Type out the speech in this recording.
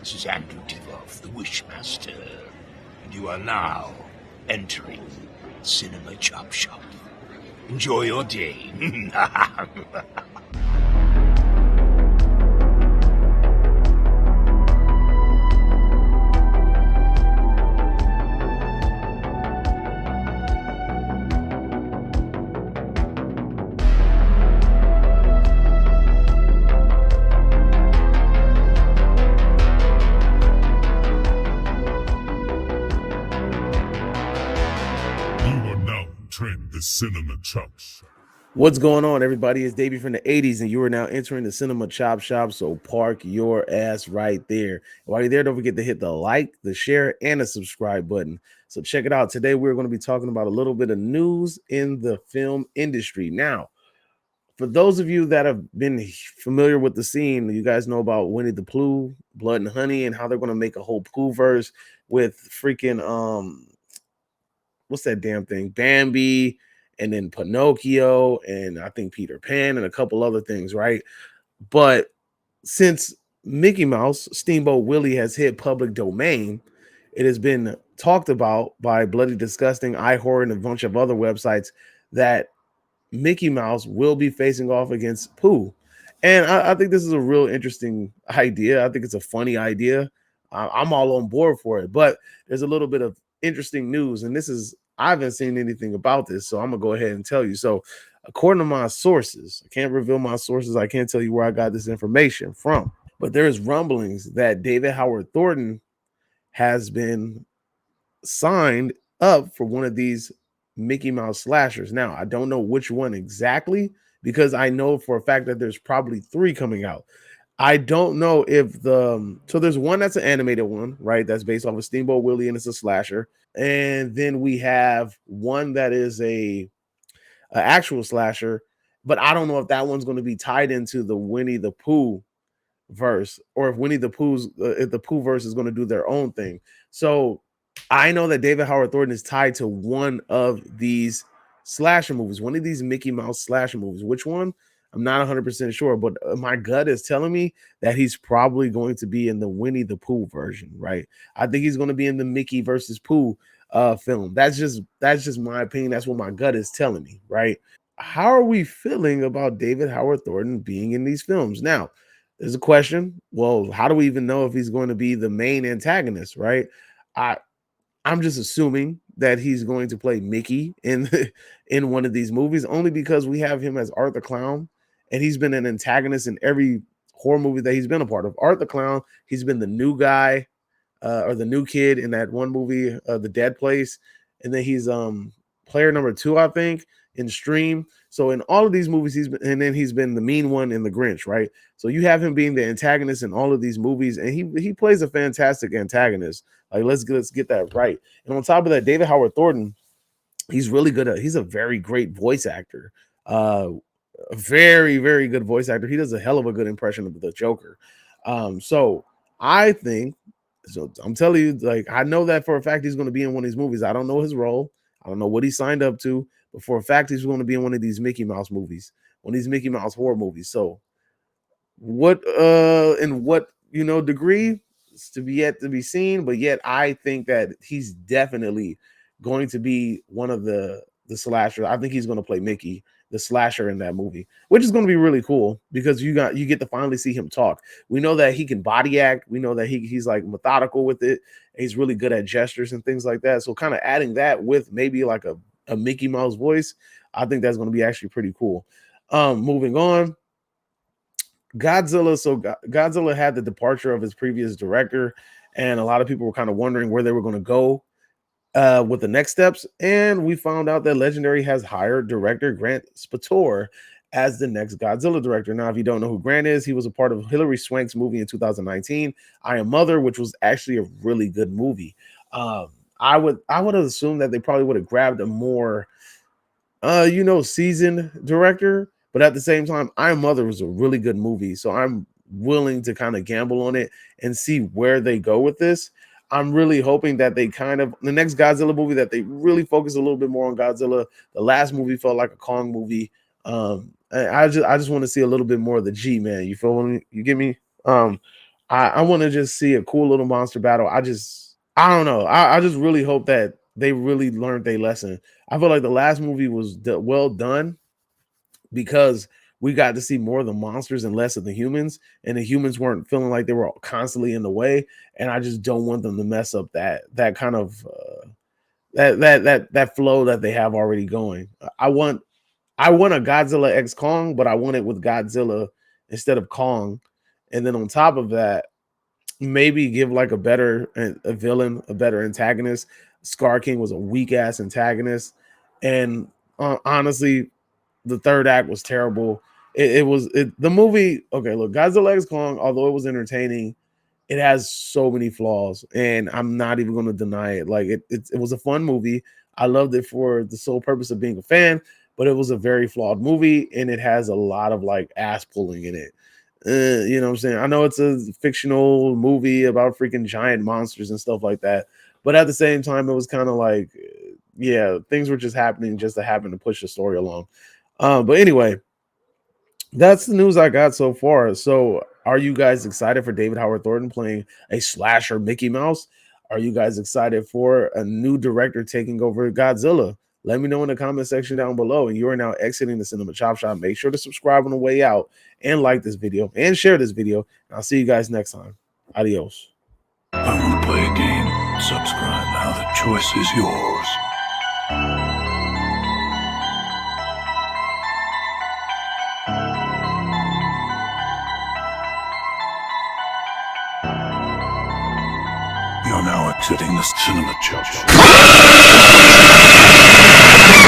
this is Andrew Tivoff, the Wishmaster, and you are now entering Cinema Chop Shop. Enjoy your day. The Cinema Chop Shop. What's going on, everybody? It's Davey from the 80s, and you are now entering the Cinema Chop Shop, so park your ass right there. While you're there, don't forget to hit the like, the share, and the subscribe button. So check it out. Today, we're going to be talking about a little bit of news in the film industry. Now, for those of you that have been familiar with the scene, you guys know about Winnie the Pooh, Blood and Honey, and how they're going to make a whole Pooh-verse with freaking, what's that damn thing? Bambi, and then Pinocchio, and I think Peter Pan, and a couple other things, right? But since Mickey Mouse, Steamboat Willie, has hit public domain, it has been talked about by Bloody Disgusting, iHorror, and a bunch of other websites that Mickey Mouse will be facing off against Pooh. And I think this is a real interesting idea. I think it's a funny idea. I'm all on board for it, but there's a little bit of interesting news, and I haven't seen anything about this, so I'm gonna go ahead and tell you. So, according to my sources, I can't reveal my sources. I can't tell you where I got this information from, but there's rumblings that David Howard Thornton has been signed up for one of these Mickey Mouse slashers. Now, I don't know which one exactly, because I know for a fact that there's probably 3 coming out. I don't know if so there's one that's an animated one, right? That's based off of Steamboat Willie, and it's a slasher. And then we have one that is a actual slasher, but I don't know if that one's going to be tied into the Winnie the Pooh verse, or if if the Pooh verse is going to do their own thing. So I know that David Howard Thornton is tied to one of these slasher movies, one of these Mickey Mouse slasher movies. Which one? I'm not 100% sure, but my gut is telling me that he's probably going to be in the Winnie the Pooh version, right? I think he's going to be in the Mickey versus Pooh film. That's just my opinion. That's what my gut is telling me, right? How are we feeling about David Howard Thornton being in these films? Now, there's a question. Well, how do we even know if he's going to be the main antagonist, right? I'm just assuming that he's going to play Mickey in one of these movies, only because we have him as Art the Clown, and he's been an antagonist in every horror movie that he's been a part of. Art the Clown, he's been the new guy or the new kid in that one movie, The Dead Place, and then he's player number 2, I think, in Stream. So in all of these movies, he's been the mean one in The Grinch, right? So you have him being the antagonist in all of these movies, and he plays a fantastic antagonist. Like, let's get that right. And on top of that, David Howard Thornton, he's really good he's a very great voice actor. A very, very good voice actor. He does a hell of a good impression of the Joker. So I think, so I'm telling you, like, I know that for a fact he's going to be in one of these movies. I don't know his role. I don't know what he signed up to, but for a fact he's going to be in one of these Mickey Mouse movies, one of these Mickey Mouse horror movies. So what in what degree is to be yet to be seen, but yet I think that he's definitely going to be one of the slashers. I think he's going to play Mickey, the slasher, in that movie, which is going to be really cool because you get to finally see him talk. We know that he can body act. We know that he's like methodical with it. He's really good at gestures and things like that. So kind of adding that with maybe like a Mickey Mouse voice, I think that's going to be actually pretty cool. Moving on, Godzilla. So Godzilla had the departure of his previous director, and a lot of people were kind of wondering where they were going to go with the next steps, and we found out that Legendary has hired director Grant Spator as the next Godzilla director. Now, if you don't know who Grant is, he was a part of Hilary Swank's movie in 2019, I Am Mother, which was actually a really good movie. I would have assumed that they probably would have grabbed a more seasoned director, but at the same time, I Am Mother was a really good movie, so I'm willing to kind of gamble on it and see where they go with this. I'm really hoping that they the next Godzilla movie, that they really focus a little bit more on Godzilla. The last movie felt like a Kong movie. I just want to see a little bit more of the G, man. You feel me? You get me? I want to just see a cool little monster battle. I don't know. I just really hope that they really learned their lesson. I feel like the last movie was well done because we got to see more of the monsters and less of the humans, and the humans weren't feeling like they were constantly in the way. And I just don't want them to mess up that kind of that flow that they have already going. I want a Godzilla X Kong, but I want it with Godzilla instead of Kong. And then on top of that, maybe give like a better a villain, a better antagonist. Scar King was a weak ass antagonist, and honestly, the third act was terrible. The movie. Okay, look, Godzilla X Kong, although it was entertaining, it has so many flaws, and I'm not even going to deny it. Like it was a fun movie. I loved it for the sole purpose of being a fan, but it was a very flawed movie, and it has a lot of like ass pulling in it. You know what I'm saying? I know it's a fictional movie about freaking giant monsters and stuff like that, but at the same time, it was kind of like, yeah, things were just happening just to happen to push the story along. But anyway, that's the news I got so far. So, are you guys excited for David Howard Thornton playing a slasher Mickey Mouse? Are you guys excited for a new director taking over Godzilla? Let me know in the comment section down below. And you are now exiting the Cinema Chop Shop. Make sure to subscribe on the way out and like this video and share this video. And I'll see you guys next time. Adios. I want to play a game. Subscribe now. The choice is yours. You're now exiting the Cinema Chop Shop.